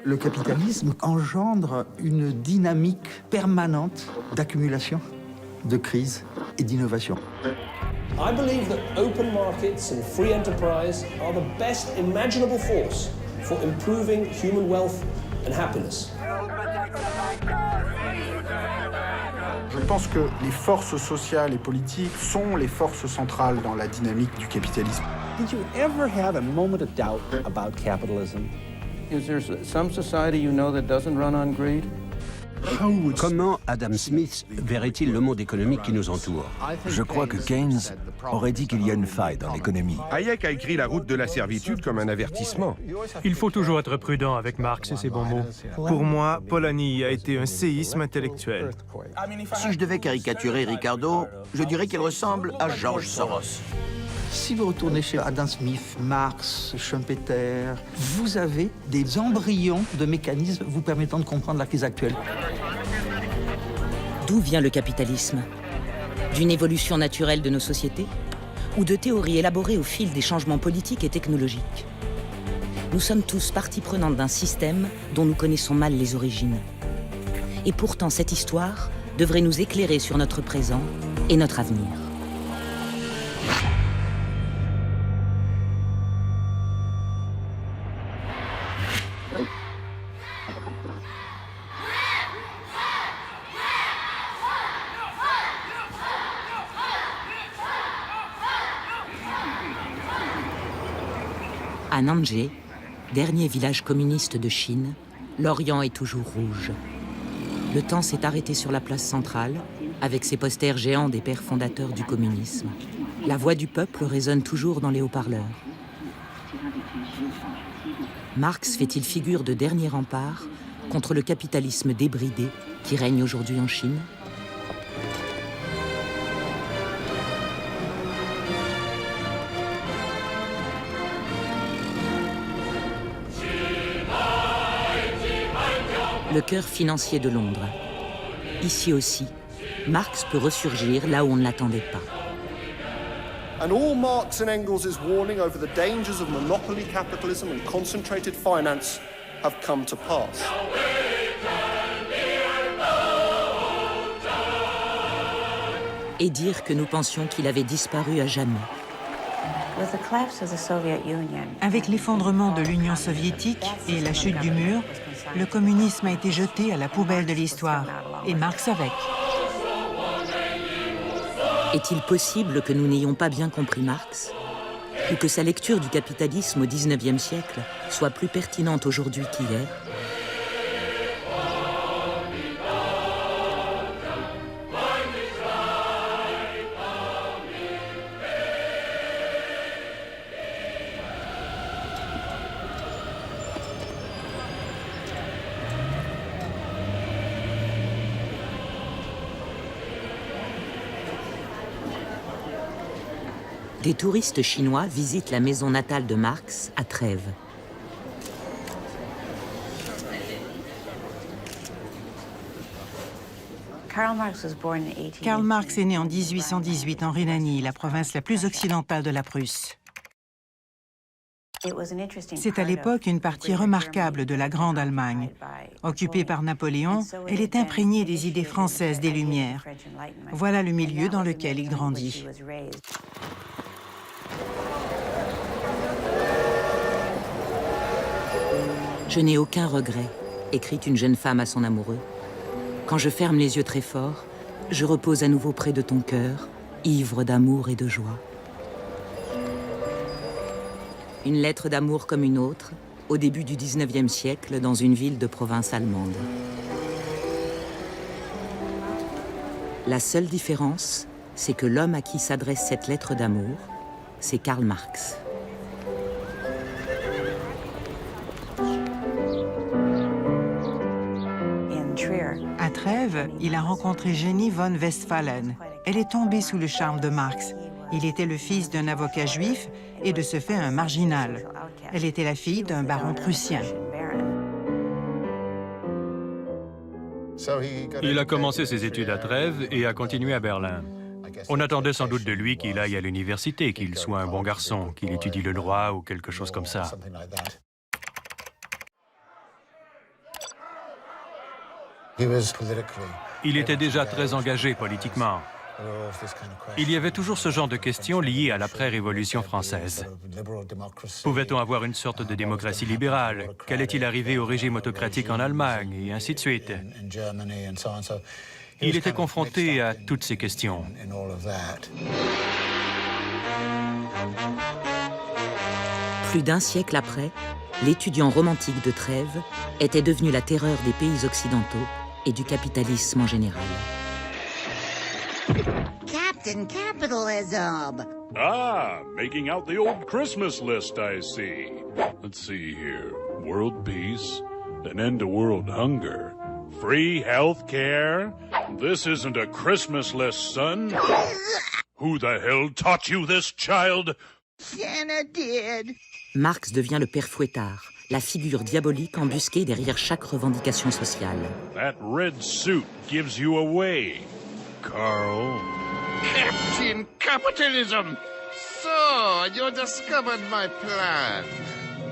Le capitalisme engendre une dynamique permanente d'accumulation, de crise et d'innovation. I believe that open markets and free enterprise are the best imaginable force for improving human wealth and happiness. Je pense que les forces sociales et politiques sont les forces centrales dans la dynamique du capitalisme. Did you ever have a moment of doubt about capitalism? Is there some society you know that doesn't run on greed? Comment Adam Smith verrait-il le monde économique qui nous entoure? Je crois que Keynes aurait dit qu'il y a une faille dans l'économie. Hayek a écrit La route de la servitude comme un avertissement. Il faut toujours être prudent avec Marx et ses bons mots. Pour moi, Polanyi a été un séisme intellectuel. Si je devais caricaturer Ricardo, je dirais qu'il ressemble à George Soros. Si vous retournez chez Adam Smith, Marx, Schumpeter, vous avez des embryons de mécanismes vous permettant de comprendre la crise actuelle. D'où vient le capitalisme? D'une évolution naturelle de nos sociétés? Ou de théories élaborées au fil des changements politiques et technologiques? Nous sommes tous partie prenante d'un système dont nous connaissons mal les origines. Et pourtant, cette histoire devrait nous éclairer sur notre présent et notre avenir. À Nanjé, dernier village communiste de Chine, l'Orient est toujours rouge. Le temps s'est arrêté sur la place centrale, avec ses posters géants des pères fondateurs du communisme. La voix du peuple résonne toujours dans les haut-parleurs. Marx fait-il figure de dernier rempart contre le capitalisme débridé qui règne aujourd'hui en Chine? Le cœur financier de Londres. Ici aussi, Marx peut ressurgir là où on ne l'attendait pas. And all Marx and Engels' warning over the dangers of monopoly capitalism and concentrated finance have come to pass. Et dire que nous pensions qu'il avait disparu à jamais. Avec l'effondrement de l'Union soviétique et la chute du mur, le communisme a été jeté à la poubelle de l'histoire, et Marx avec. Est-il possible que nous n'ayons pas bien compris Marx? Ou que sa lecture du capitalisme au XIXe siècle soit plus pertinente aujourd'hui qu'hier? Des touristes chinois visitent la maison natale de Marx à Trèves. Karl Marx est né en 1818 en Rhénanie, la province la plus occidentale de la Prusse. C'est à l'époque une partie remarquable de la Grande Allemagne. Occupée par Napoléon, elle est imprégnée des idées françaises des Lumières. Voilà le milieu dans lequel il grandit. Je n'ai aucun regret, écrit une jeune femme à son amoureux. Quand je ferme les yeux très fort, je repose à nouveau près de ton cœur, ivre d'amour et de joie. Une lettre d'amour comme une autre, au début du XIXe siècle, dans une ville de province allemande. La seule différence, c'est que l'homme à qui s'adresse cette lettre d'amour, c'est Karl Marx. À Trèves, il a rencontré Jenny von Westphalen. Elle est tombée sous le charme de Marx. Il était le fils d'un avocat juif et de ce fait un marginal. Elle était la fille d'un baron prussien. Il a commencé ses études à Trèves et a continué à Berlin. On attendait sans doute de lui qu'il aille à l'université, qu'il soit un bon garçon, qu'il étudie le droit ou quelque chose comme ça. Il était déjà très engagé politiquement. Il y avait toujours ce genre de questions liées à l'après-révolution française. Pouvait-on avoir une sorte de démocratie libérale? Qu'allait-il arriver au régime autocratique en Allemagne? Et ainsi de suite. Il était confronté à toutes ces questions. Plus d'un siècle après, l'étudiant romantique de Trèves était devenu la terreur des pays occidentaux et du capitalisme en général. Captain Capitalism! Ah, making out the old Christmas list, I see. Let's see here. World peace, an end to world hunger, free health care. This isn't a Christmas list, son. Who the hell taught you this, child? Santa did. Marx devient le père Fouettard, la figure diabolique embusquée derrière chaque revendication sociale. That red suit gives you away, Carl. Captain Capitalism! So, you discovered my plan.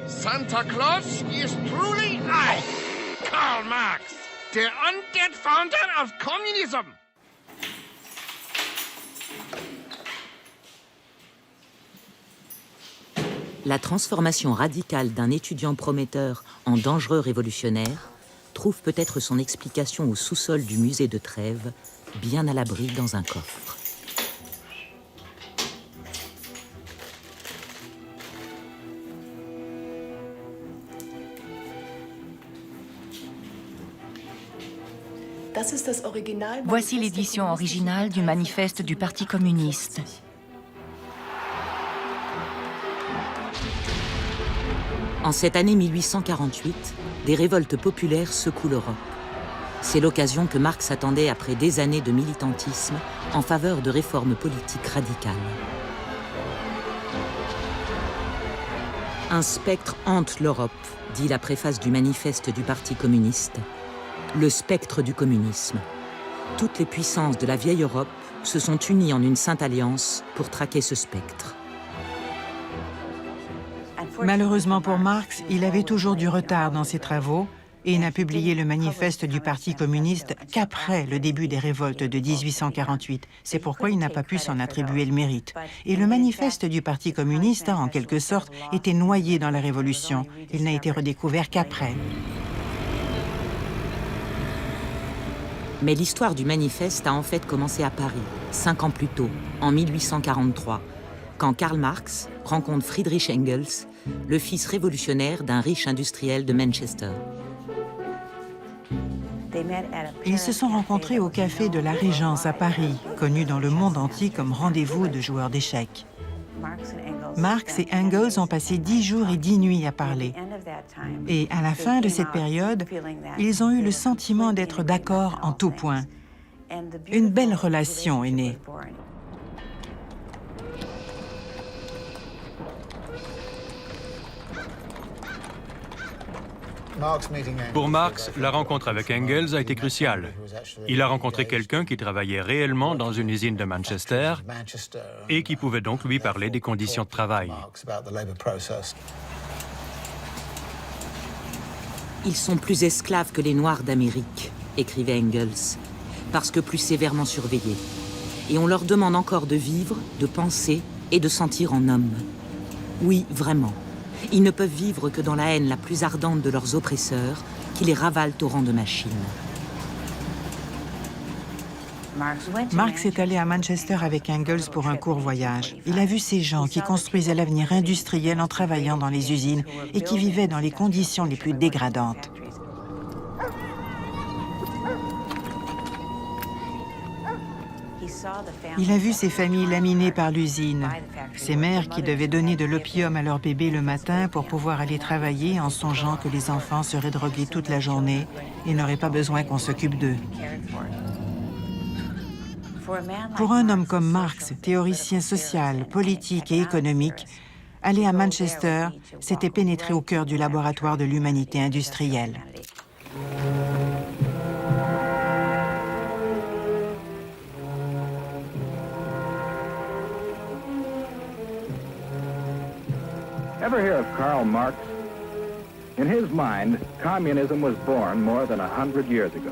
Santa Claus is truly I, Karl Marx, the undead founder of communism. La transformation radicale d'un étudiant prometteur en dangereux révolutionnaire trouve peut-être son explication au sous-sol du musée de Trèves, bien à l'abri dans un coffre. Voici l'édition originale du manifeste du Parti communiste. En cette année 1848, des révoltes populaires secouent l'Europe. C'est l'occasion que Marx attendait après des années de militantisme en faveur de réformes politiques radicales. Un spectre hante l'Europe, dit la préface du manifeste du Parti communiste. Le spectre du communisme. Toutes les puissances de la vieille Europe se sont unies en une sainte alliance pour traquer ce spectre. Malheureusement pour Marx, il avait toujours du retard dans ses travaux et n'a publié le manifeste du Parti communiste qu'après le début des révoltes de 1848. C'est pourquoi il n'a pas pu s'en attribuer le mérite. Et le manifeste du Parti communiste a, en quelque sorte, été noyé dans la Révolution. Il n'a été redécouvert qu'après. Mais l'histoire du manifeste a en fait commencé à Paris, 5 ans plus tôt, en 1843, quand Karl Marx rencontre Friedrich Engels, le fils révolutionnaire d'un riche industriel de Manchester. Ils se sont rencontrés au café de la Régence à Paris, connu dans le monde entier comme rendez-vous de joueurs d'échecs. Marx et Engels ont passé 10 jours et 10 nuits à parler. Et à la fin de cette période, ils ont eu le sentiment d'être d'accord en tout point. Une belle relation est née. Pour Marx, la rencontre avec Engels a été cruciale. Il a rencontré quelqu'un qui travaillait réellement dans une usine de Manchester et qui pouvait donc lui parler des conditions de travail. Ils sont plus esclaves que les Noirs d'Amérique, écrivait Engels, parce que plus sévèrement surveillés. Et on leur demande encore de vivre, de penser et de sentir en hommes. Oui, vraiment. Ils ne peuvent vivre que dans la haine la plus ardente de leurs oppresseurs, qui les ravalent au rang de machines. Marx est allé à Manchester avec Engels pour un court voyage. Il a vu ces gens qui construisaient l'avenir industriel en travaillant dans les usines et qui vivaient dans les conditions les plus dégradantes. Il a vu ces familles laminées par l'usine, ces mères qui devaient donner de l'opium à leur bébé le matin pour pouvoir aller travailler en songeant que les enfants seraient drogués toute la journée et n'auraient pas besoin qu'on s'occupe d'eux. Pour un homme comme Marx, théoricien social, politique et économique, aller à Manchester, c'était pénétrer au cœur du laboratoire de l'humanité industrielle. Ever hear of Karl Marx? In his mind, communism was born more than 100 years ago.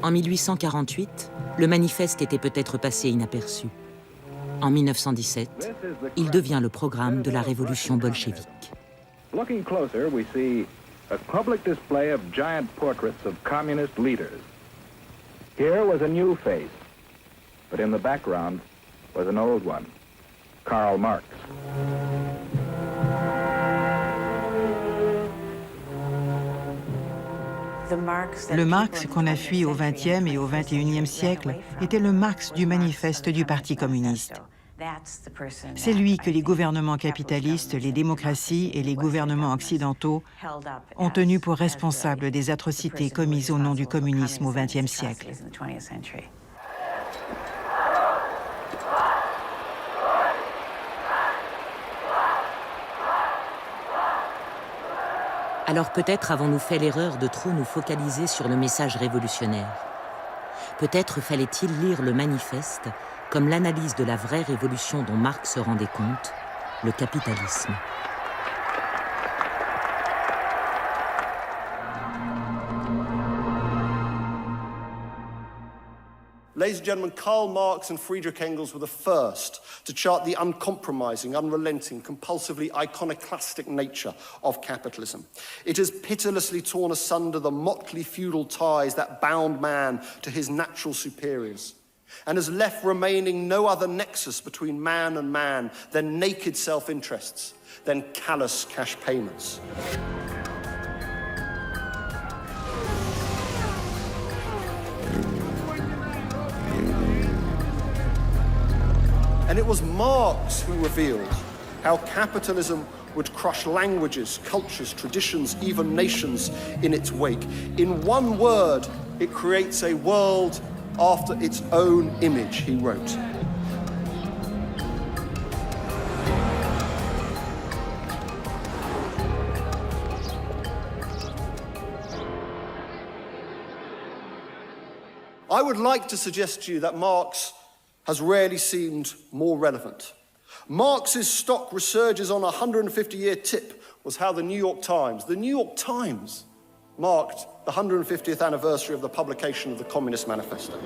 En 1848, le manifeste était peut-être passé inaperçu. En 1917, il devient le programme de la révolution bolchevique. Looking closer, we see a public display of giant portraits of communist leaders. Here was a new face, but in the background was an old one, Karl Marx. Le Marx qu'on a fui au XXe et au XXIe siècle était le Marx du manifeste du Parti communiste. C'est lui que les gouvernements capitalistes, les démocraties et les gouvernements occidentaux ont tenu pour responsable des atrocités commises au nom du communisme au XXe siècle. Alors peut-être avons-nous fait l'erreur de trop nous focaliser sur le message révolutionnaire. Peut-être fallait-il lire le manifeste comme l'analyse de la vraie révolution dont Marx se rendait compte, le capitalisme. Ladies and gentlemen, Karl Marx and Friedrich Engels were the first to chart the uncompromising, unrelenting, compulsively iconoclastic nature of capitalism. It has pitilessly torn asunder the motley feudal ties that bound man to his natural superiors, and has left remaining no other nexus between man and man than naked self-interests, than callous cash payments. And it was Marx who revealed how capitalism would crush languages, cultures, traditions, even nations in its wake. In one word, it creates a world after its own image, he wrote. I would like to suggest to you that Marx has rarely seemed more relevant. Marx's stock resurges on a 150-year tip was how the New York Times marked the 150th anniversary of the publication of the Communist Manifesto.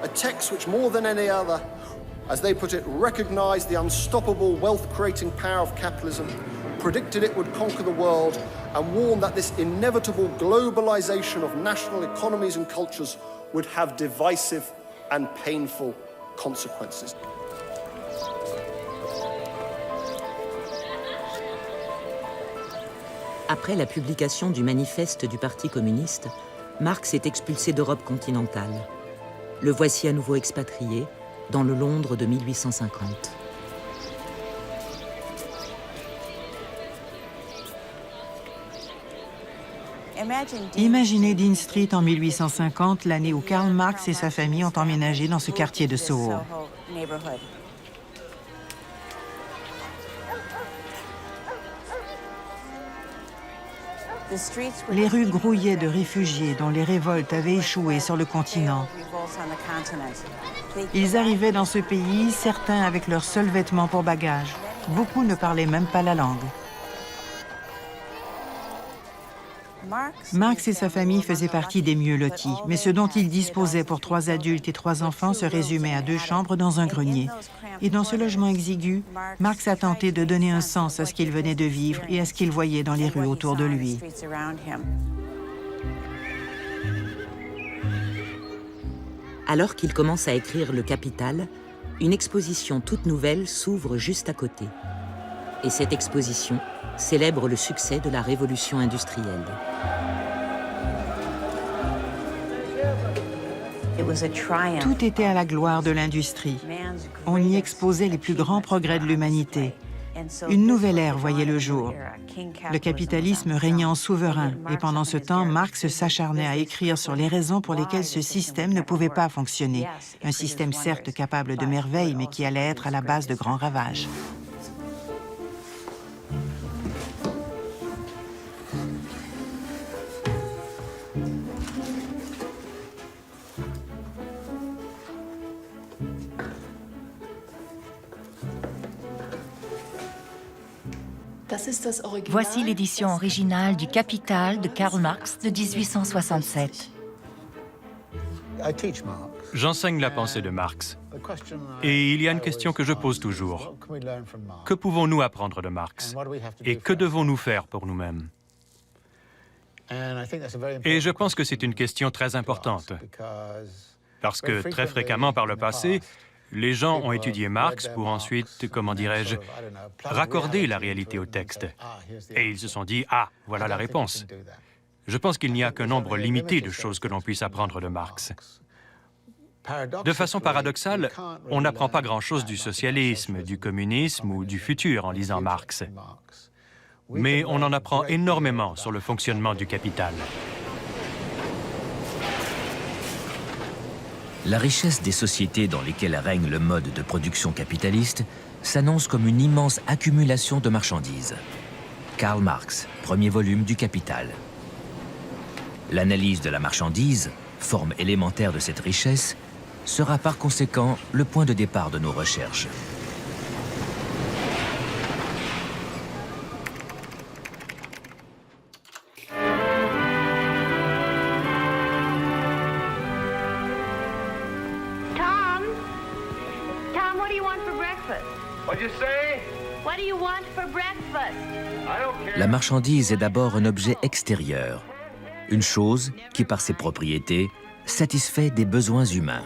A text which more than any other, as they put it, recognized the unstoppable wealth-creating power of capitalism, predicted it would conquer the world, and warned that this inevitable globalization of national economies and cultures would have divisive and painful consequences. Après la publication du manifeste du Parti communiste, Marx est expulsé d'Europe continentale. Le voici à nouveau expatrié dans le Londres de 1850. Imaginez Dean Street en 1850, l'année où Karl Marx et sa famille ont emménagé dans ce quartier de Soho. Les rues grouillaient de réfugiés dont les révoltes avaient échoué sur le continent. Ils arrivaient dans ce pays, certains avec leurs seuls vêtements pour bagages. Beaucoup ne parlaient même pas la langue. Marx et sa famille faisaient partie des mieux lotis, mais ce dont ils disposaient pour 3 adultes et 3 enfants se résumait à 2 chambres dans un grenier. Et dans ce logement exigu, Marx a tenté de donner un sens à ce qu'il venait de vivre et à ce qu'il voyait dans les rues autour de lui. Alors qu'il commence à écrire Le Capital, une exposition toute nouvelle s'ouvre juste à côté. Et cette exposition célèbre le succès de la révolution industrielle. Tout était à la gloire de l'industrie. On y exposait les plus grands progrès de l'humanité. Une nouvelle ère voyait le jour. Le capitalisme régnait en souverain, et pendant ce temps, Marx s'acharnait à écrire sur les raisons pour lesquelles ce système ne pouvait pas fonctionner. Un système certes capable de merveilles, mais qui allait être à la base de grands ravages. Voici l'édition originale du Capital de Karl Marx de 1867. J'enseigne la pensée de Marx. Et il y a une question que je pose toujours. Que pouvons-nous apprendre de Marx? Et que devons-nous faire pour nous-mêmes? Et je pense que c'est une question très importante. Parce que très fréquemment par le passé, les gens ont étudié Marx pour ensuite, comment dirais-je, raccorder la réalité au texte. Et ils se sont dit, ah, voilà la réponse. Je pense qu'il n'y a qu'un nombre limité de choses que l'on puisse apprendre de Marx. De façon paradoxale, on n'apprend pas grand-chose du socialisme, du communisme ou du futur en lisant Marx. Mais on en apprend énormément sur le fonctionnement du capital. La richesse des sociétés dans lesquelles règne le mode de production capitaliste s'annonce comme une immense accumulation de marchandises. Karl Marx, premier volume du Capital. L'analyse de la marchandise, forme élémentaire de cette richesse, sera par conséquent le point de départ de nos recherches. La marchandise est d'abord un objet extérieur, une chose qui, par ses propriétés, satisfait des besoins humains.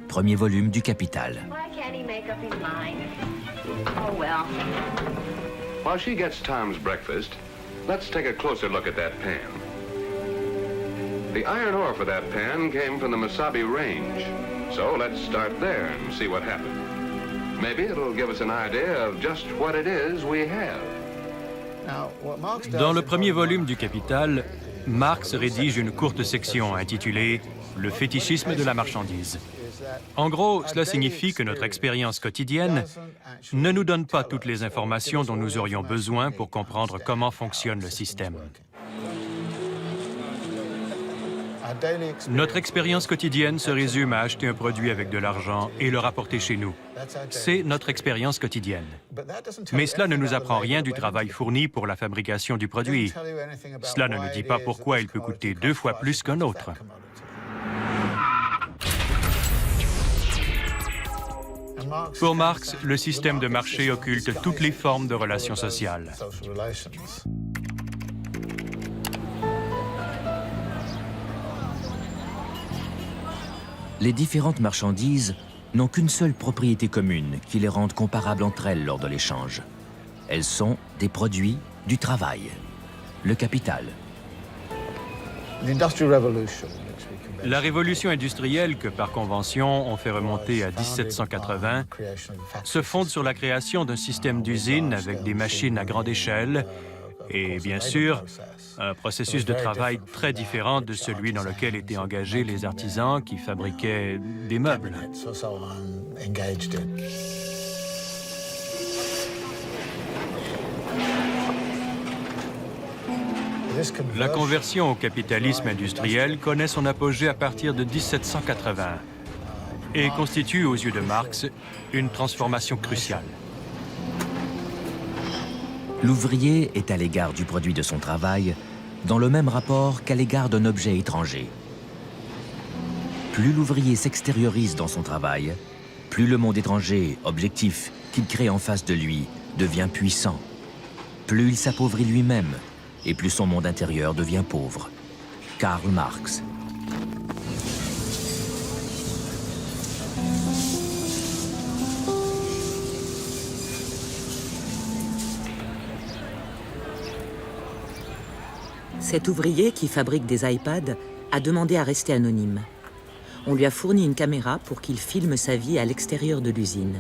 Premier volume du Capital. While she gets Tom's breakfast, let's take a closer look at that pan. The iron ore for that pan came from the Mesabi Range, so let's start there and see what happened. Maybe it'll give us an idea of just what it is we have. Dans le premier volume du Capital, Marx rédige une courte section intitulée « Le fétichisme de la marchandise ». En gros, cela signifie que notre expérience quotidienne ne nous donne pas toutes les informations dont nous aurions besoin pour comprendre comment fonctionne le système. Notre expérience quotidienne se résume à acheter un produit avec de l'argent et le rapporter chez nous. C'est notre expérience quotidienne. Mais cela ne nous apprend rien du travail fourni pour la fabrication du produit. Cela ne nous dit pas pourquoi il peut coûter 2 fois plus qu'un autre. Pour Marx, le système de marché occulte toutes les formes de relations sociales. Les différentes marchandises n'ont qu'une seule propriété commune qui les rende comparables entre elles lors de l'échange. Elles sont des produits du travail, le capital. La révolution industrielle que, par convention, on fait remonter à 1780, se fonde sur la création d'un système d'usine avec des machines à grande échelle et, bien sûr, un processus de travail très différent de celui dans lequel étaient engagés les artisans qui fabriquaient des meubles. La conversion au capitalisme industriel connaît son apogée à partir de 1780 et constitue, aux yeux de Marx, une transformation cruciale. L'ouvrier est à l'égard du produit de son travail dans le même rapport qu'à l'égard d'un objet étranger. Plus l'ouvrier s'extériorise dans son travail, plus le monde étranger, objectif, qu'il crée en face de lui, devient puissant. Plus il s'appauvrit lui-même, et plus son monde intérieur devient pauvre. Karl Marx. Cet ouvrier qui fabrique des iPads a demandé à rester anonyme. On lui a fourni une caméra pour qu'il filme sa vie à l'extérieur de l'usine.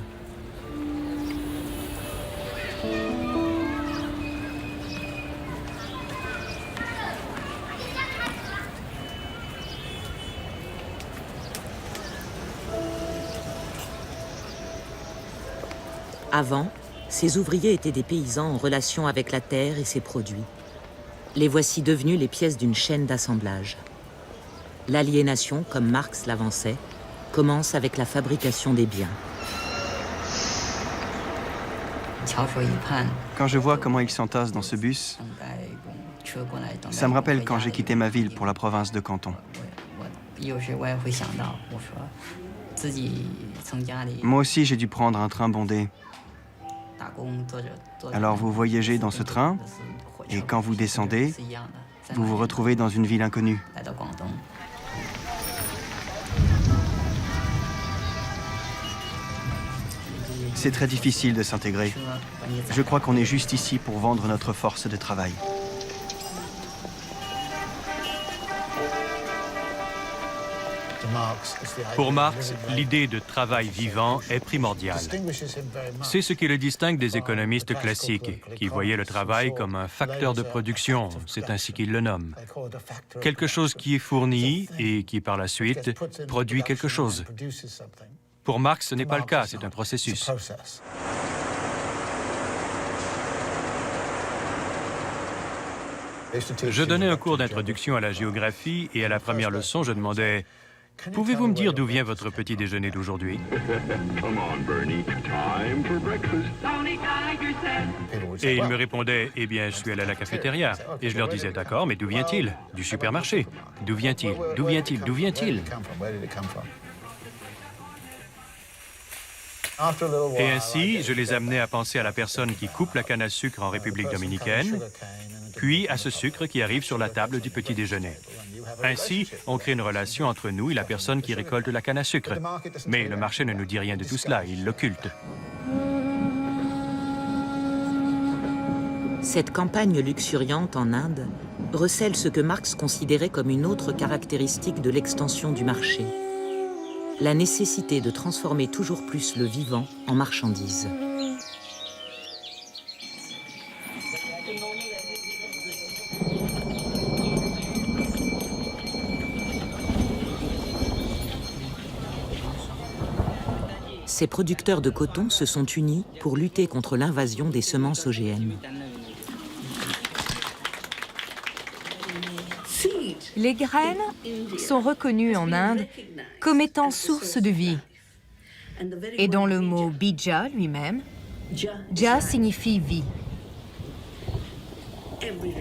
Avant, ces ouvriers étaient des paysans en relation avec la terre et ses produits. Les voici devenus les pièces d'une chaîne d'assemblage. L'aliénation, comme Marx l'avançait, commence avec la fabrication des biens. Quand je vois comment ils s'entassent dans ce bus, ça me rappelle quand j'ai quitté ma ville pour la province de Canton. Moi aussi, j'ai dû prendre un train bondé. Alors vous voyagez dans ce train, et quand vous descendez, vous vous retrouvez dans une ville inconnue. C'est très difficile de s'intégrer. Je crois qu'on est juste ici pour vendre notre force de travail. Pour Marx, l'idée de travail vivant est primordiale. C'est ce qui le distingue des économistes classiques, qui voyaient le travail comme un facteur de production, c'est ainsi qu'ils le nomment. Quelque chose qui est fourni et qui, par la suite, produit quelque chose. Pour Marx, ce n'est pas le cas, c'est un processus. Je donnais un cours d'introduction à la géographie et à la première leçon, je demandais « Pouvez-vous me dire d'où vient votre petit déjeuner d'aujourd'hui » Et ils me répondaient « Eh bien, je suis allé à la cafétéria. » Et je leur disais « D'accord, mais d'où vient-il ? Du supermarché. D'où vient-il ? D'où vient-il ? D'où vient-il » Et ainsi, je les amenais à penser à la personne qui coupe la canne à sucre en République dominicaine, puis à ce sucre qui arrive sur la table du petit déjeuner. Ainsi, on crée une relation entre nous et la personne qui récolte la canne à sucre. Mais le marché ne nous dit rien de tout cela, il l'occulte. Cette campagne luxuriante en Inde recèle ce que Marx considérait comme une autre caractéristique de l'extension du marché: la nécessité de transformer toujours plus le vivant en marchandise. Ces producteurs de coton se sont unis pour lutter contre l'invasion des semences OGM. Les graines sont reconnues en Inde comme étant source de vie. Et dans le mot bija lui-même, ja signifie vie.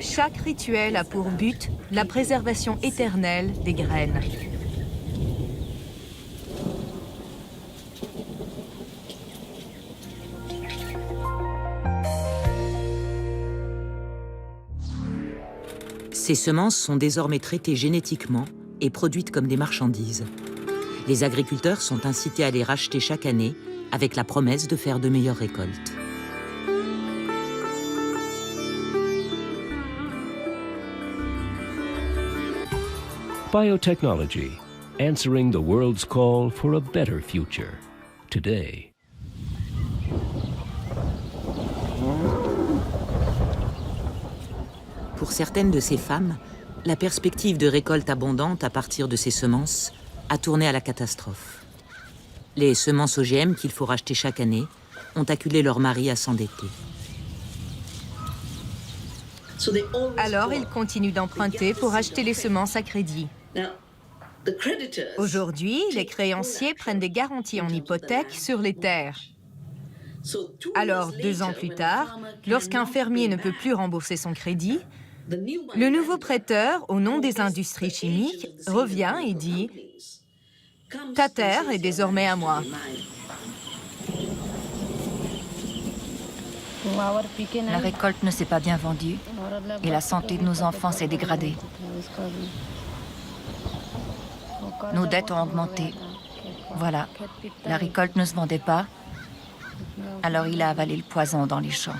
Chaque rituel a pour but la préservation éternelle des graines. Ces semences sont désormais traitées génétiquement et produites comme des marchandises. Les agriculteurs sont incités à les racheter chaque année avec la promesse de faire de meilleures récoltes. Biotechnology, answering the world's call for a better future, today. Pour certaines de ces femmes, la perspective de récolte abondante à partir de ces semences a tourné à la catastrophe. Les semences OGM qu'il faut racheter chaque année ont acculé leur mari à s'endetter. Alors, ils continuent d'emprunter pour acheter les semences à crédit. Aujourd'hui, les créanciers prennent des garanties en hypothèque sur les terres. Alors, 2 ans plus tard, lorsqu'un fermier ne peut plus rembourser son crédit, le nouveau prêteur, au nom des industries chimiques, revient et dit « Ta terre est désormais à moi ». La récolte ne s'est pas bien vendue et la santé de nos enfants s'est dégradée. Nos dettes ont augmenté. Voilà, la récolte ne se vendait pas, alors il a avalé le poison dans les champs.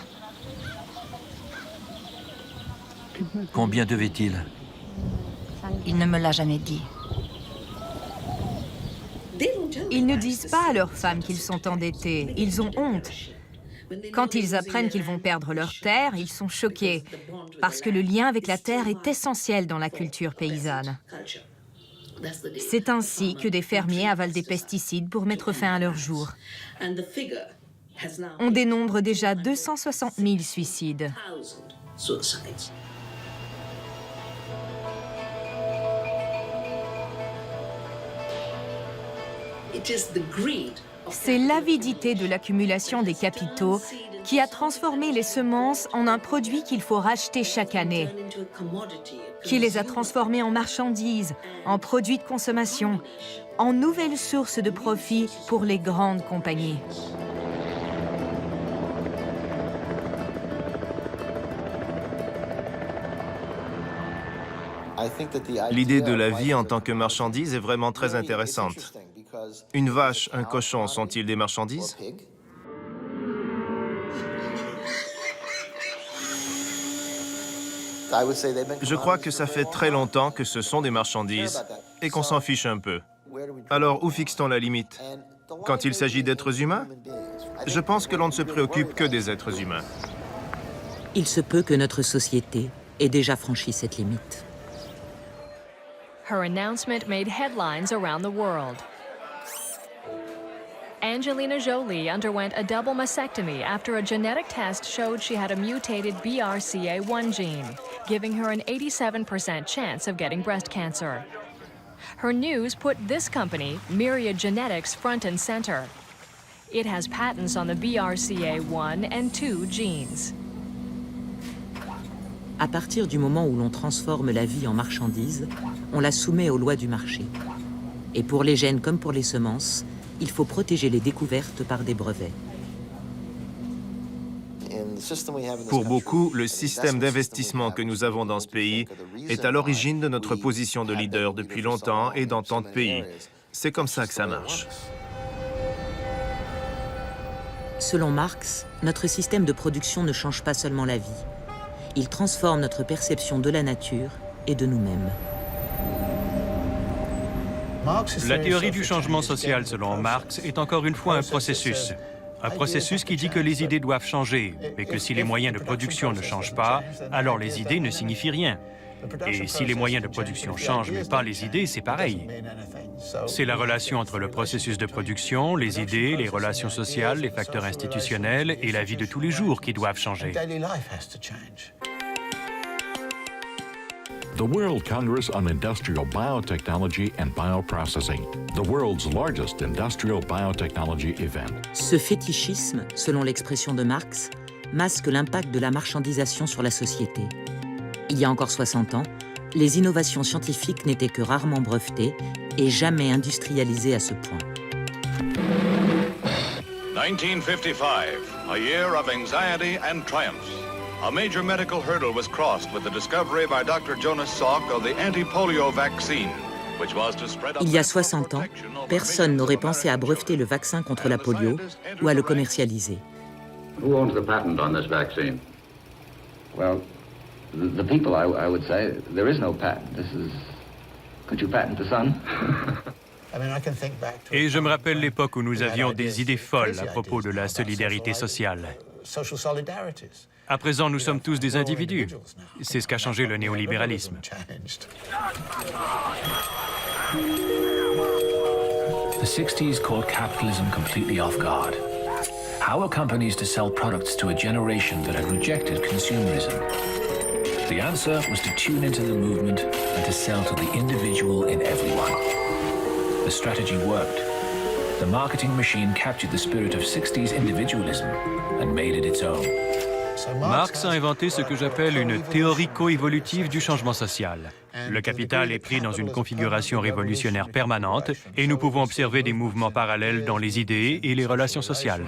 Combien devait-il? Il ne me l'a jamais dit. Ils ne disent pas à leurs femmes qu'ils sont endettés, ils ont honte. Quand ils apprennent qu'ils vont perdre leur terre, ils sont choqués, parce que le lien avec la terre est essentiel dans la culture paysanne. C'est ainsi que des fermiers avalent des pesticides pour mettre fin à leur jour. On dénombre déjà 260 000 suicides. C'est l'avidité de l'accumulation des capitaux qui a transformé les semences en un produit qu'il faut racheter chaque année, qui les a transformées en marchandises, en produits de consommation, en nouvelles sources de profit pour les grandes compagnies. L'idée de la vie en tant que marchandise est vraiment très intéressante. Une vache, un cochon, sont-ils des marchandises? Je crois que ça fait très longtemps que ce sont des marchandises et qu'on s'en fiche un peu. Alors, où fixe-t-on la limite? Quand il s'agit d'êtres humains? Je pense que l'on ne se préoccupe que des êtres humains. Il se peut que notre société ait déjà franchi cette limite. Her announcement made headlines around the world. Angelina Jolie underwent a double mastectomy after a genetic test showed she had a mutated BRCA1 gene, giving her an 87% chance of getting breast cancer. Her news put this company, Myriad Genetics, front and center. It has patents on the BRCA1 and 2 genes. À partir du moment où l'on transforme la vie en marchandise, on la soumet aux lois du marché. Et pour les gènes comme pour les semences, il faut protéger les découvertes par des brevets. Pour beaucoup, le système d'investissement que nous avons dans ce pays est à l'origine de notre position de leader depuis longtemps et dans tant de pays. C'est comme ça que ça marche. Selon Marx, notre système de production ne change pas seulement la vie. Il transforme notre perception de la nature et de nous-mêmes. La théorie du changement social, selon Marx, est encore une fois un processus. Un processus qui dit que les idées doivent changer, mais que si les moyens de production ne changent pas, alors les idées ne signifient rien. Et si les moyens de production changent, mais pas les idées, c'est pareil. C'est la relation entre le processus de production, les idées, les relations sociales, les facteurs institutionnels et la vie de tous les jours qui doivent changer. The World Congress on Industrial Biotechnology and Bioprocessing, the world's largest industrial biotechnology event. Ce fétichisme, selon l'expression de Marx, masque l'impact de la marchandisation sur la société. Il y a encore 60 ans, les innovations scientifiques n'étaient que rarement brevetées et jamais industrialisées à ce point. 1955, a year of anxiety and triumphs. A major medical hurdle was crossed with the discovery by Dr. Jonas Salk of the anti-polio vaccine, which was to spread up... Il y a 60 ans, personne n'aurait pensé à breveter le vaccin contre la polio ou à le commercialiser. Who owns the patent on this vaccine? Well, the people, I would say. There is no patent. This is... Could you patent the sun? Et je me rappelle l'époque où nous avions des idées folles à propos de la solidarité sociale. À présent, nous sommes tous des individus. C'est ce qu'a changé le néolibéralisme. The 60s caught capitalism completely off guard. How were companies to sell products to a generation that had rejected consumerism? The answer was to tune into the movement and to sell to the individual in everyone. The strategy worked. The marketing machine captured the spirit of 60s individualism and made it its own. Marx a inventé ce que j'appelle une théorie coévolutive du changement social. Le capital est pris dans une configuration révolutionnaire permanente et nous pouvons observer des mouvements parallèles dans les idées et les relations sociales.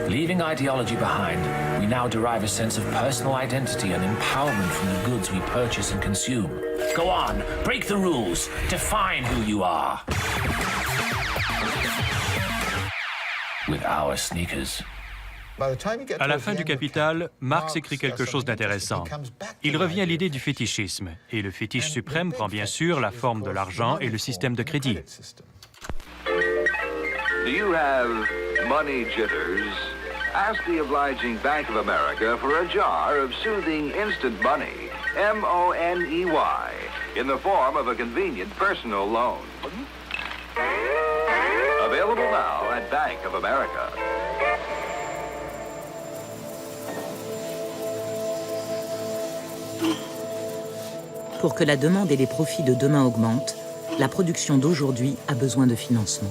Leaving ideology behind, we now derive a sense of personal identity and empowerment from the goods we purchase and consume. Go on, break the rules, define who you are. With our sneakers. À la fin du Capital, Marx écrit quelque chose d'intéressant. Il revient à l'idée du fétichisme, et le fétiche suprême prend bien sûr la forme de l'argent et le système de crédit. Do you have money jitters? Ask the obliging Bank of America for a jar of soothing instant money, M-O-N-E-Y, in the form of a convenient personal loan. Available now at Bank of America. Pour que la demande et les profits de demain augmentent, la production d'aujourd'hui a besoin de financement.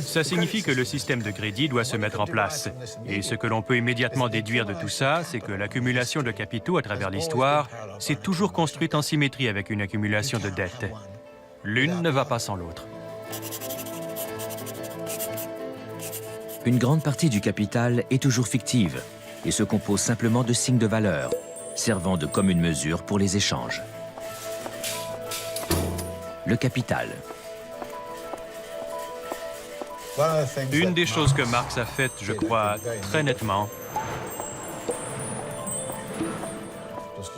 Ça signifie que le système de crédit doit se mettre en place. Et ce que l'on peut immédiatement déduire de tout ça, c'est que l'accumulation de capitaux à travers l'histoire s'est toujours construite en symétrie avec une accumulation de dettes. L'une ne va pas sans l'autre. Une grande partie du capital est toujours fictive et se compose simplement de signes de valeur, servant de commune mesure pour les échanges. Le capital. Une des choses que Marx a faites, je crois, très nettement,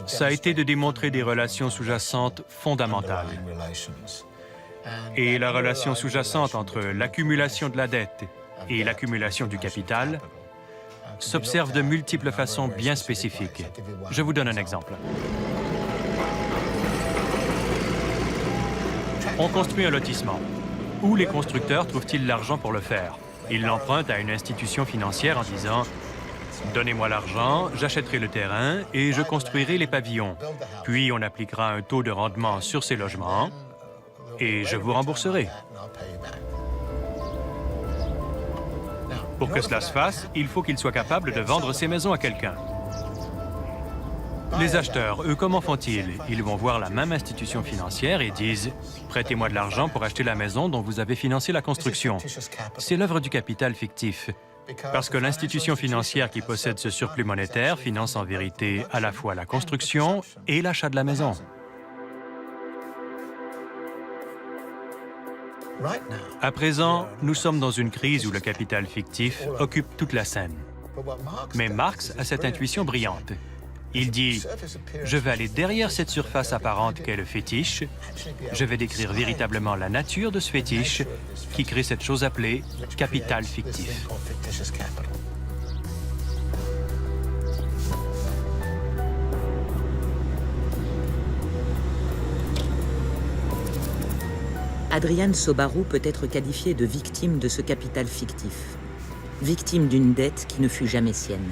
ça a été de démontrer des relations sous-jacentes fondamentales. Et la relation sous-jacente entre l'accumulation de la dette et l'accumulation du capital s'observe de multiples façons bien spécifiques. Je vous donne un exemple. On construit un lotissement. Où les constructeurs trouvent-ils l'argent pour le faire? Ils l'empruntent à une institution financière en disant « Donnez-moi l'argent, j'achèterai le terrain et je construirai les pavillons. Puis on appliquera un taux de rendement sur ces logements et je vous rembourserai. » Pour que cela se fasse, il faut qu'ils soient capables de vendre ces maisons à quelqu'un. Les acheteurs, eux, comment font-ils? Ils vont voir la même institution financière et disent « Prêtez-moi de l'argent pour acheter la maison dont vous avez financé la construction. » C'est l'œuvre du capital fictif. Parce que l'institution financière qui possède ce surplus monétaire finance en vérité à la fois la construction et l'achat de la maison. À présent, nous sommes dans une crise où le capital fictif occupe toute la scène. Mais Marx a cette intuition brillante. Il dit « Je vais aller derrière cette surface apparente qu'est le fétiche. Je vais décrire véritablement la nature de ce fétiche qui crée cette chose appelée capital fictif. » Adrian Sobaru peut être qualifié de victime de ce capital fictif. Victime d'une dette qui ne fut jamais sienne.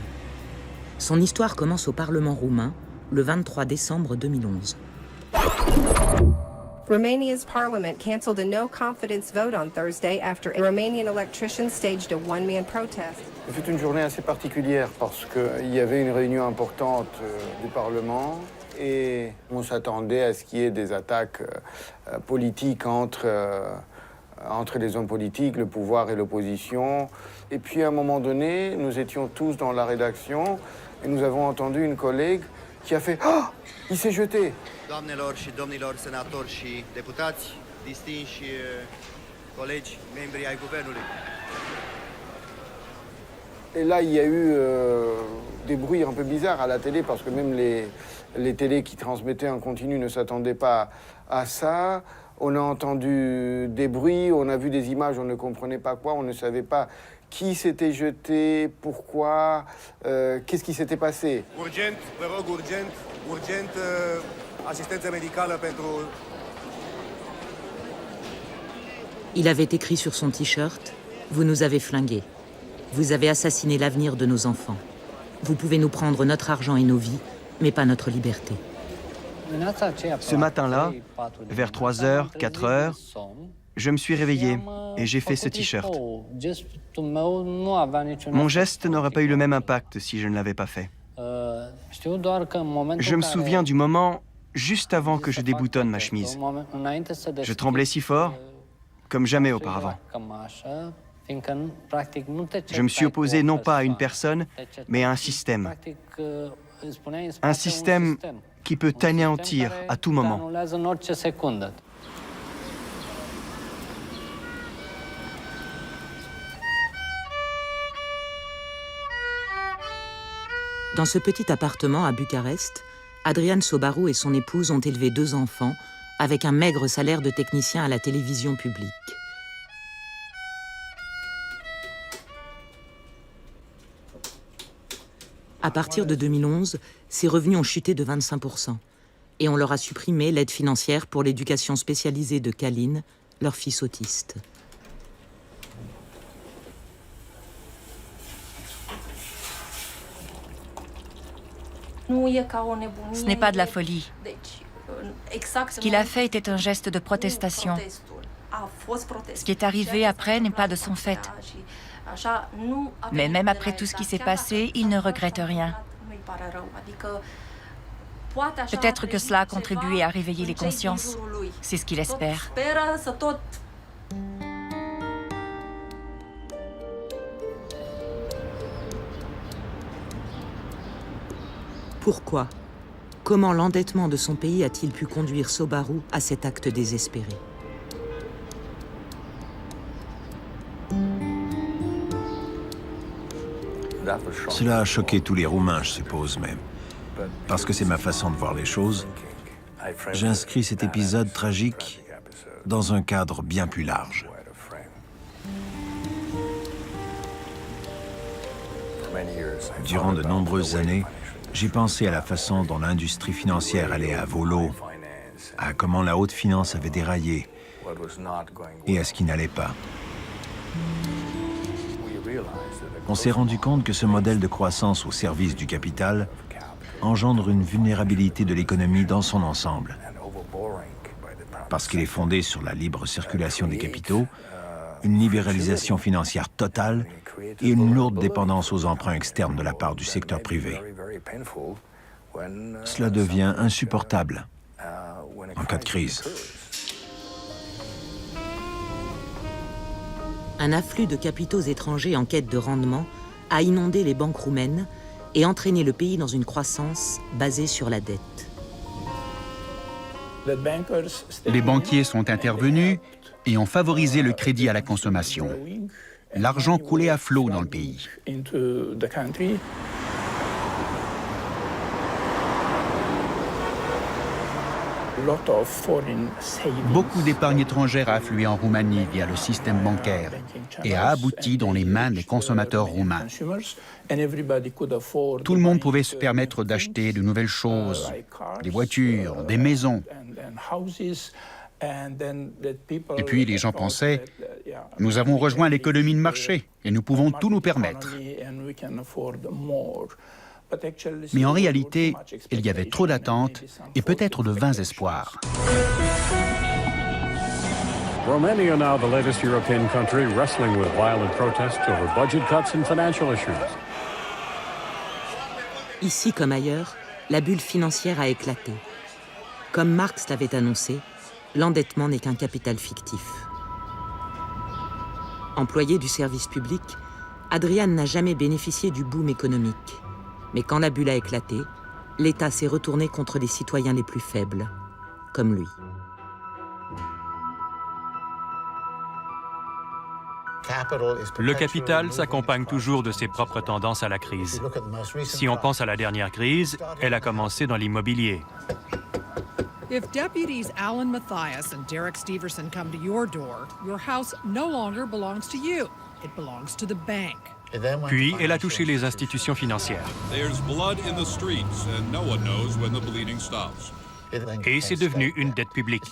Son histoire commence au Parlement roumain le 23 décembre 2011. Romania's parliament canceled a no-confidence vote on Thursday after Romanian electricians staged a one-man protest. C'est une journée assez particulière parce qu'il y avait une réunion importante du Parlement et on s'attendait à ce qu'il y ait des attaques politiques entre les hommes politiques, le pouvoir et l'opposition. Et puis à un moment donné, nous étions tous dans la rédaction et nous avons entendu une collègue qui a fait « Ah, il s'est jeté !» Doamnelor și domnilor senatori și deputați, distinși colegi, membri ai guvernului. Et là, il y a eu des bruits un peu bizarres à la télé parce que même les télés qui transmettaient en continu ne s'attendaient pas à ça. On a entendu des bruits, on a vu des images, on ne comprenait pas quoi, on ne savait pas qui s'était jeté, pourquoi, qu'est-ce qui s'était passé. Urgent, vă rog, urgent, asistență medicală pentru... Il avait écrit sur son t-shirt « Vous nous avez flingués. Vous avez assassiné l'avenir de nos enfants. Vous pouvez nous prendre notre argent et nos vies, mais pas notre liberté. » Ce matin-là, vers 3h, 4h, je me suis réveillé et j'ai fait ce t-shirt. Mon geste n'aurait pas eu le même impact si je ne l'avais pas fait. Je me souviens du moment juste avant que je déboutonne ma chemise. Je tremblais si fort, comme jamais auparavant. Je me suis opposé non pas à une personne, mais à un système. Un système qui peut t'anéantir à tout moment. Dans ce petit appartement à Bucarest, Adrian Sobaru et son épouse ont élevé 2 enfants avec un maigre salaire de technicien à la télévision publique. À partir de 2011, ces revenus ont chuté de 25% et on leur a supprimé l'aide financière pour l'éducation spécialisée de Kalin, leur fils autiste. Ce n'est pas de la folie. Ce qu'il a fait était un geste de protestation. Ce qui est arrivé après n'est pas de son fait. Mais même après tout ce qui s'est passé, il ne regrette rien. Peut-être que cela a contribué à réveiller les consciences. C'est ce qu'il espère. Pourquoi? Comment l'endettement de son pays a-t-il pu conduire Sobaru à cet acte désespéré? Cela a choqué tous les Roumains, je suppose, mais parce que c'est ma façon de voir les choses, j'inscris cet épisode tragique dans un cadre bien plus large. Durant de nombreuses années, j'ai pensé à la façon dont l'industrie financière allait à volo, à comment la haute finance avait déraillé et à ce qui n'allait pas. On s'est rendu compte que ce modèle de croissance au service du capital engendre une vulnérabilité de l'économie dans son ensemble. Parce qu'il est fondé sur la libre circulation des capitaux, une libéralisation financière totale et une lourde dépendance aux emprunts externes de la part du secteur privé. Cela devient insupportable en cas de crise. Un afflux de capitaux étrangers en quête de rendement a inondé les banques roumaines et entraîné le pays dans une croissance basée sur la dette. Les banquiers sont intervenus et ont favorisé le crédit à la consommation. L'argent coulait à flot dans le pays. Beaucoup d'épargne étrangère a afflué en Roumanie via le système bancaire et a abouti dans les mains des consommateurs roumains. Tout le monde pouvait se permettre d'acheter de nouvelles choses, des voitures, des maisons. Et puis les gens pensaient, nous avons rejoint l'économie de marché et nous pouvons tout nous permettre. Mais en réalité, il y avait trop d'attentes et peut-être de vains espoirs. Romania, now the latest European country wrestling with violent protests over budget cuts and financial issues. Ici comme ailleurs, la bulle financière a éclaté. Comme Marx l'avait annoncé, l'endettement n'est qu'un capital fictif. Employé du service public, Adrian n'a jamais bénéficié du boom économique. Mais quand la bulle a éclaté, l'État s'est retourné contre les citoyens les plus faibles, comme lui. Le capital s'accompagne toujours de ses propres tendances à la crise. Si on pense à la dernière crise, elle a commencé dans l'immobilier. If deputies Alan Mathias and Derek Steverson come to your door, your house no longer belongs to you. It belongs to the bank. Puis, elle a touché les institutions financières. Et c'est devenu une dette publique.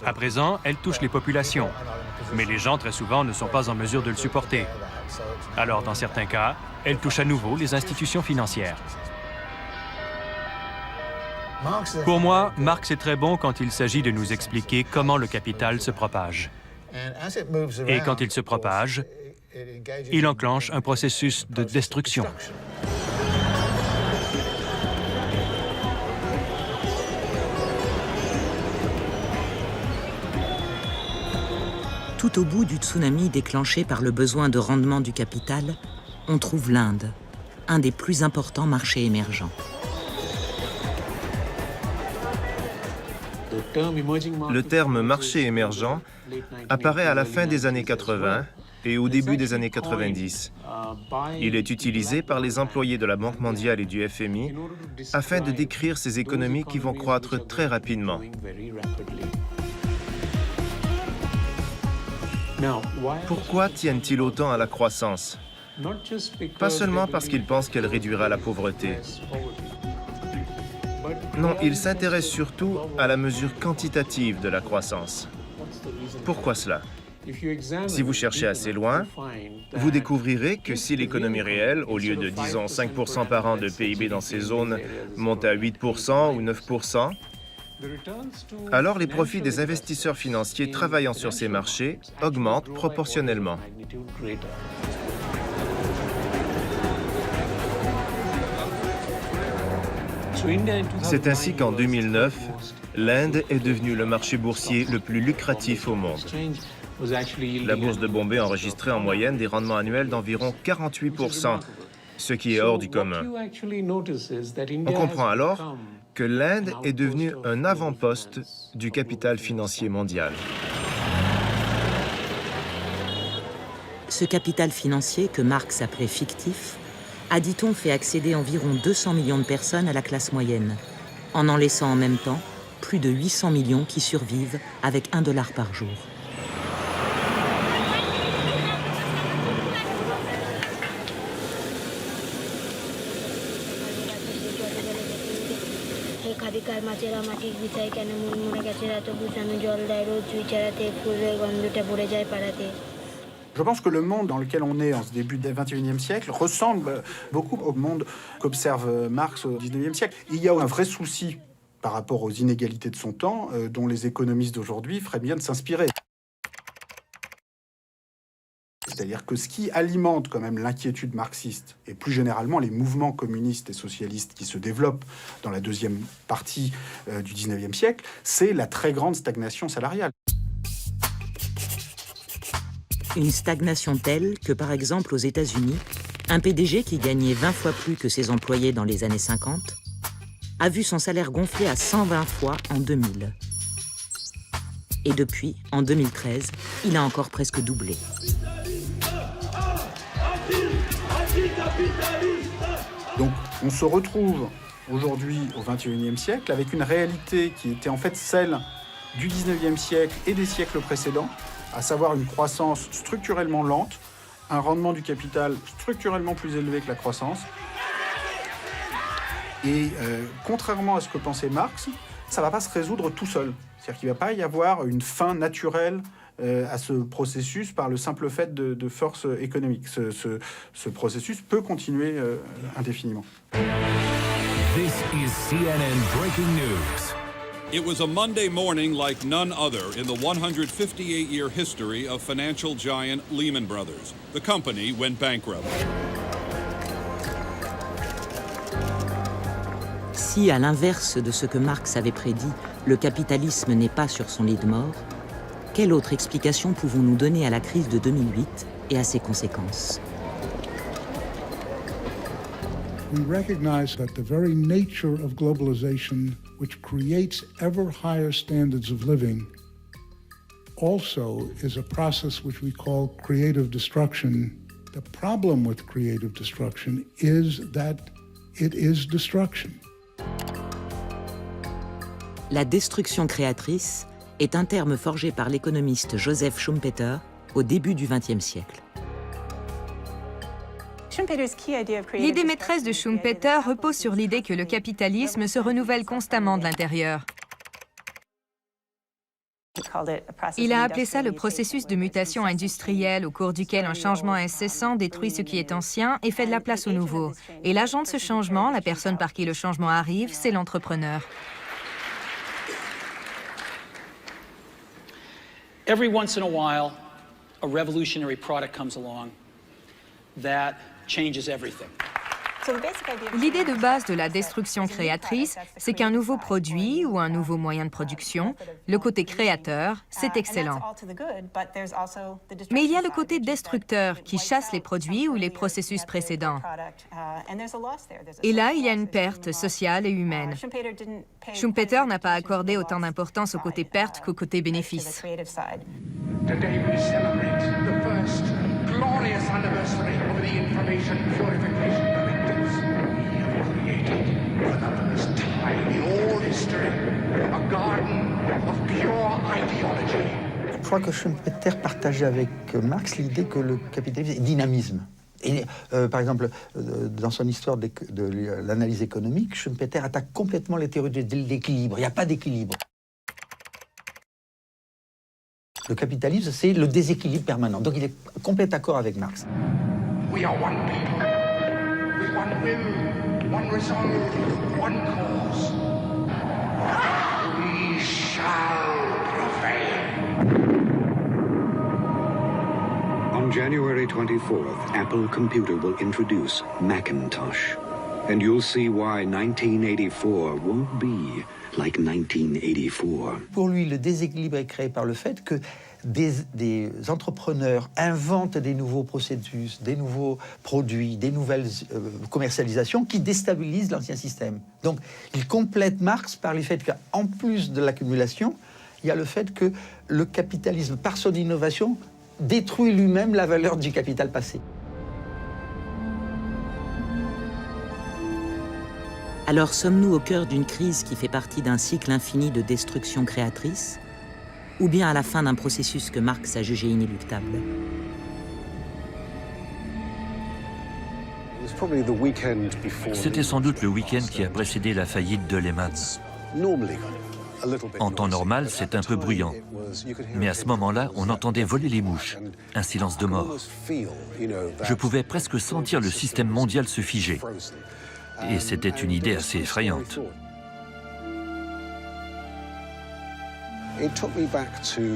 À présent, elle touche les populations. Mais les gens, très souvent, ne sont pas en mesure de le supporter. Alors, dans certains cas, elle touche à nouveau les institutions financières. Pour moi, Marx est très bon quand il s'agit de nous expliquer comment le capital se propage. Et quand il se propage, il enclenche un processus de destruction. Tout au bout du tsunami déclenché par le besoin de rendement du capital, on trouve l'Inde, un des plus importants marchés émergents. Le terme marché émergent apparaît à la fin des années 80 et au début des années 90. Il est utilisé par les employés de la Banque mondiale et du FMI afin de décrire ces économies qui vont croître très rapidement. Pourquoi tiennent-ils autant à la croissance? Pas seulement parce qu'ils pensent qu'elle réduira la pauvreté. Non, ils s'intéressent surtout à la mesure quantitative de la croissance. Pourquoi cela? Si vous cherchez assez loin, vous découvrirez que si l'économie réelle, au lieu de, disons, 5% par an de PIB dans ces zones, monte à 8% ou 9%, Alors les profits des investisseurs financiers travaillant sur ces marchés augmentent proportionnellement. C'est ainsi qu'en 2009, l'Inde est devenue le marché boursier le plus lucratif au monde. La bourse de Bombay enregistrait en moyenne des rendements annuels d'environ 48%, ce qui est hors du commun. On comprend alors que l'Inde est devenue un avant-poste du capital financier mondial. Ce capital financier, que Marx appelait fictif, a, dit-on, fait accéder environ 200 millions de personnes à la classe moyenne, en laissant en même temps plus de 800 millions qui survivent avec $1 par jour. Je pense que le monde dans lequel on est en ce début du XXIe siècle ressemble beaucoup au monde qu'observe Marx au XIXe siècle. Il y a un vrai souci par rapport aux inégalités de son temps dont les économistes d'aujourd'hui feraient bien de s'inspirer. C'est-à-dire que ce qui alimente quand même l'inquiétude marxiste, et plus généralement les mouvements communistes et socialistes qui se développent dans la deuxième partie du XIXe siècle, c'est la très grande stagnation salariale. Une stagnation telle que, par exemple, aux États-Unis, un PDG qui gagnait 20 fois plus que ses employés dans les années 50 a vu son salaire gonfler à 120 fois en 2000. Et depuis, en 2013, il a encore presque doublé. Donc on se retrouve aujourd'hui au XXIe siècle avec une réalité qui était en fait celle du XIXe siècle et des siècles précédents, à savoir une croissance structurellement lente, un rendement du capital structurellement plus élevé que la croissance. Et contrairement à ce que pensait Marx, ça ne va pas se résoudre tout seul. C'est-à-dire qu'il ne va pas y avoir une fin naturelle à ce processus par le simple fait de force économique. Ce processus peut continuer indéfiniment. This is CNN Breaking News. It was a Monday morning like none other in the 158-year history of financial giant Lehman Brothers. The company went bankrupt. Si, à l'inverse de ce que Marx avait prédit, le capitalisme n'est pas sur son lit de mort, quelle autre explication pouvons-nous donner à la crise de 2008 et à ses conséquences? We recognize that the very nature of globalization, which creates ever higher standards of living, also is a process which we call creative destruction. The problem with creative destruction is that it is destruction. La destruction créatrice est un terme forgé par l'économiste Joseph Schumpeter au début du XXe siècle. L'idée maîtresse de Schumpeter repose sur l'idée que le capitalisme se renouvelle constamment de l'intérieur. Il a appelé ça le processus de mutation industrielle au cours duquel un changement incessant détruit ce qui est ancien et fait de la place au nouveau. Et l'agent de ce changement, la personne par qui le changement arrive, c'est l'entrepreneur. Every once in a while, a revolutionary product comes along that changes everything. L'idée de base de la destruction créatrice, c'est qu'un nouveau produit ou un nouveau moyen de production, le côté créateur, c'est excellent. Mais il y a le côté destructeur qui chasse les produits ou les processus précédents. Et là, il y a une perte sociale et humaine. Schumpeter n'a pas accordé autant d'importance au côté perte qu'au côté bénéfice. Today we celebrate the first glorious anniversary of the Information Purification Directives. We have created, for the first time in all history, a garden of pure ideology. Je crois que Schumpeter partageait avec Marx l'idée que le capitalisme est dynamisme. Et, par exemple, dans son histoire de l'analyse économique, Schumpeter attaque complètement les théories de l'équilibre. Il n'y a pas d'équilibre. Le capitalisme, c'est le déséquilibre permanent. Donc il est complètement d'accord avec Marx. We are one people, with one will, one resolve, one cause. We shall prevail. On January 24th, Apple Computer will introduce Macintosh. And you'll see why 1984 won't be like 1984. Pour lui, le déséquilibre est créé par le fait que des entrepreneurs inventent des nouveaux processus, des nouveaux produits, des nouvelles commercialisations qui déstabilisent l'ancien système. Donc, il complète Marx par le fait qu'en plus de l'accumulation, il y a le fait que le capitalisme, par son innovation, détruit lui-même la valeur du capital passé. Alors sommes-nous au cœur d'une crise qui fait partie d'un cycle infini de destruction créatrice, ou bien à la fin d'un processus que Marx a jugé inéluctable? C'était sans doute le week-end qui a précédé la faillite de Lehman. En temps normal, c'est un peu bruyant. Mais à ce moment-là, on entendait voler les mouches, un silence de mort. Je pouvais presque sentir le système mondial se figer. Et c'était une idée assez effrayante.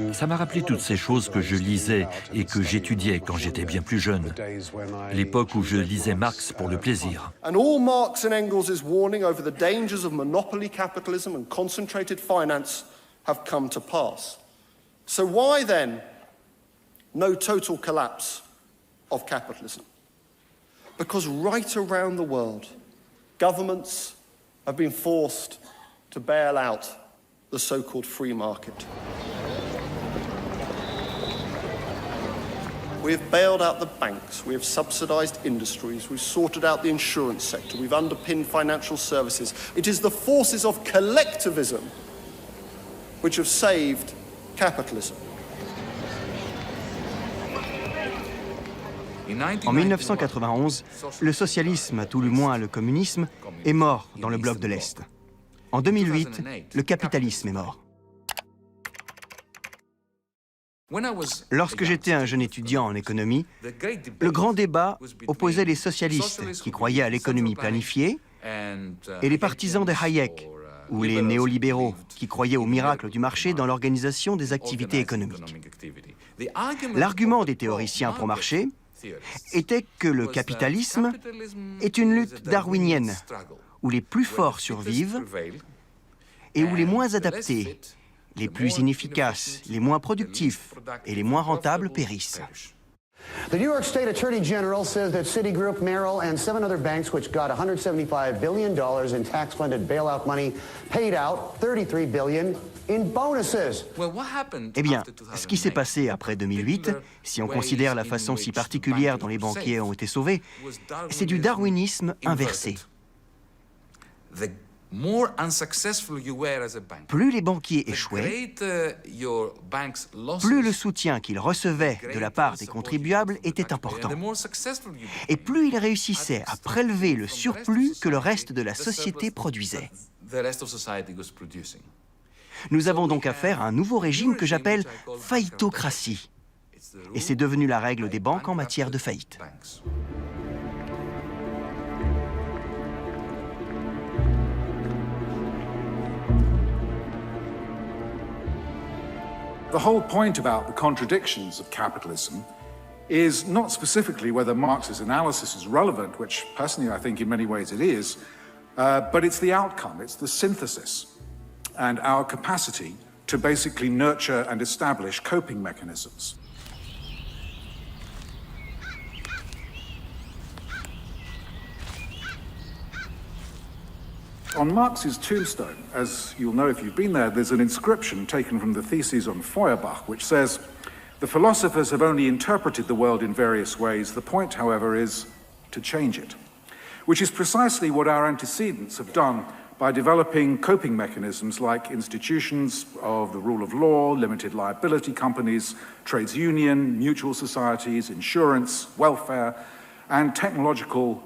Ça m'a rappelé toutes ces choses que je lisais et que j'étudiais quand j'étais bien plus jeune. L'époque où je lisais Marx pour le plaisir. And all Marx and Engels' warning over the dangers of monopoly capitalism and concentrated finance have come to pass. So why then no total collapse of capitalism? Because right around the world, governments have been forced to bail out the so-called free market. We have bailed out the banks, we have subsidized industries, we've sorted out the insurance sector, we've underpinned financial services. It is the forces of collectivism which have saved capitalism. En 1991, le socialisme, à tout le moins le communisme, est mort dans le bloc de l'Est. En 2008, le capitalisme est mort. Lorsque j'étais un jeune étudiant en économie, le grand débat opposait les socialistes qui croyaient à l'économie planifiée et les partisans de Hayek, ou les néolibéraux qui croyaient au miracle du marché dans l'organisation des activités économiques. L'argument des théoriciens pro-marché était que le capitalisme est une lutte darwinienne, où les plus forts survivent et où les moins adaptés, les plus inefficaces, les moins productifs et les moins rentables périssent. The New York State Attorney General says that Citigroup, Merrill, and 7 other banks which got $175 billion in tax-funded bailout money paid out $33 billion in bonuses. Eh bien, ce qui s'est passé après 2008, si on considère la façon si particulière dont les banquiers ont été sauvés, c'est du darwinisme inversé. Plus les banquiers échouaient, plus le soutien qu'ils recevaient de la part des contribuables était important. Et plus ils réussissaient à prélever le surplus que le reste de la société produisait. Nous avons donc affaire à un nouveau régime que j'appelle faillitocratie. Et c'est devenu la règle des banques en matière de faillite. The whole point about the contradictions of capitalism is not specifically whether Marx's analysis is relevant, which personally I think in many ways it is, but it's the outcome, it's the synthesis, and our capacity to basically nurture and establish coping mechanisms. On Marx's tombstone, as you'll know if you've been there, there's an inscription taken from the Theses on Feuerbach, which says, "The philosophers have only interpreted the world in various ways. The point, however, is to change it," which is precisely what our antecedents have done by developing coping mechanisms like institutions of the rule of law, limited liability companies, trades union, mutual societies, insurance, welfare, and technological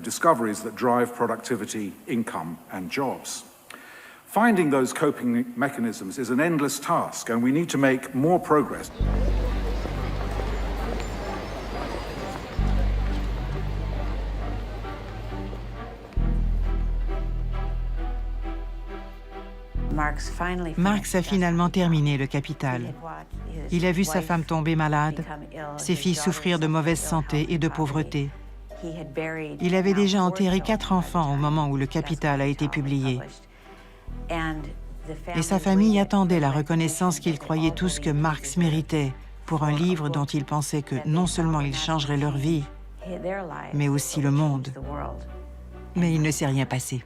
discoveries that drive productivity, income, and jobs. Finding those coping mechanisms is an endless task, and we need to make more progress. Marx a finalement terminé Le Capital. Il a vu sa femme tomber malade, ses filles souffrir de mauvaise santé et de pauvreté. Il avait déjà enterré 4 enfants au moment où Le Capital a été publié. Et sa famille attendait la reconnaissance qu'ils croyaient tous que Marx méritait pour un livre dont ils pensaient que non seulement il changerait leur vie, mais aussi le monde. Mais il ne s'est rien passé.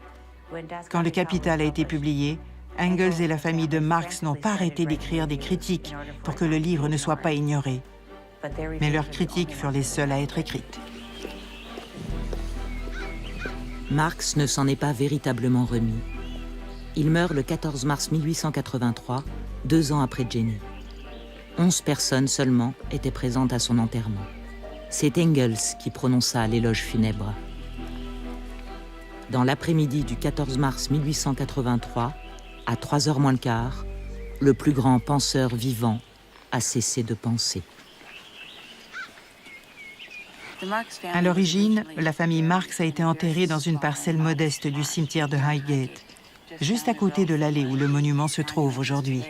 Quand Le Capital a été publié, Engels et la famille de Marx n'ont pas arrêté d'écrire des critiques pour que le livre ne soit pas ignoré. Mais leurs critiques furent les seules à être écrites. Marx ne s'en est pas véritablement remis. Il meurt le 14 mars 1883, 2 ans après Jenny. 11 personnes seulement étaient présentes à son enterrement. C'est Engels qui prononça l'éloge funèbre. Dans l'après-midi du 14 mars 1883, à 3h moins le quart, le plus grand penseur vivant a cessé de penser. À l'origine, la famille Marx a été enterrée dans une parcelle modeste du cimetière de Highgate, juste à côté de l'allée où le monument se trouve aujourd'hui.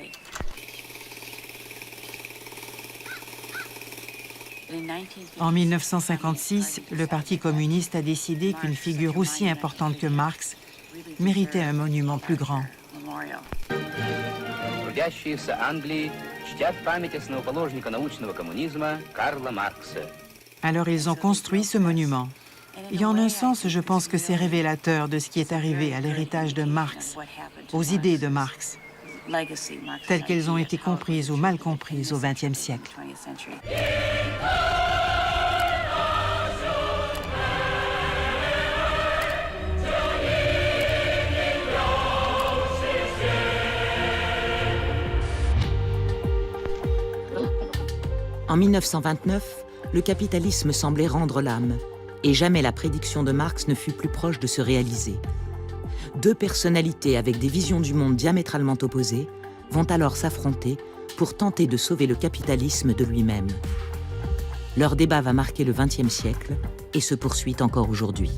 En 1956, le Parti communiste a décidé qu'une figure aussi importante que Marx méritait un monument plus grand. Alors ils ont construit ce monument. Et en un sens, je pense que c'est révélateur de ce qui est arrivé à l'héritage de Marx, aux idées de Marx, telles qu'elles ont été comprises ou mal comprises au XXe siècle. En 1929, le capitalisme semblait rendre l'âme, et jamais la prédiction de Marx ne fut plus proche de se réaliser. 2 personnalités avec des visions du monde diamétralement opposées vont alors s'affronter pour tenter de sauver le capitalisme de lui-même. Leur débat va marquer le XXe siècle et se poursuit encore aujourd'hui.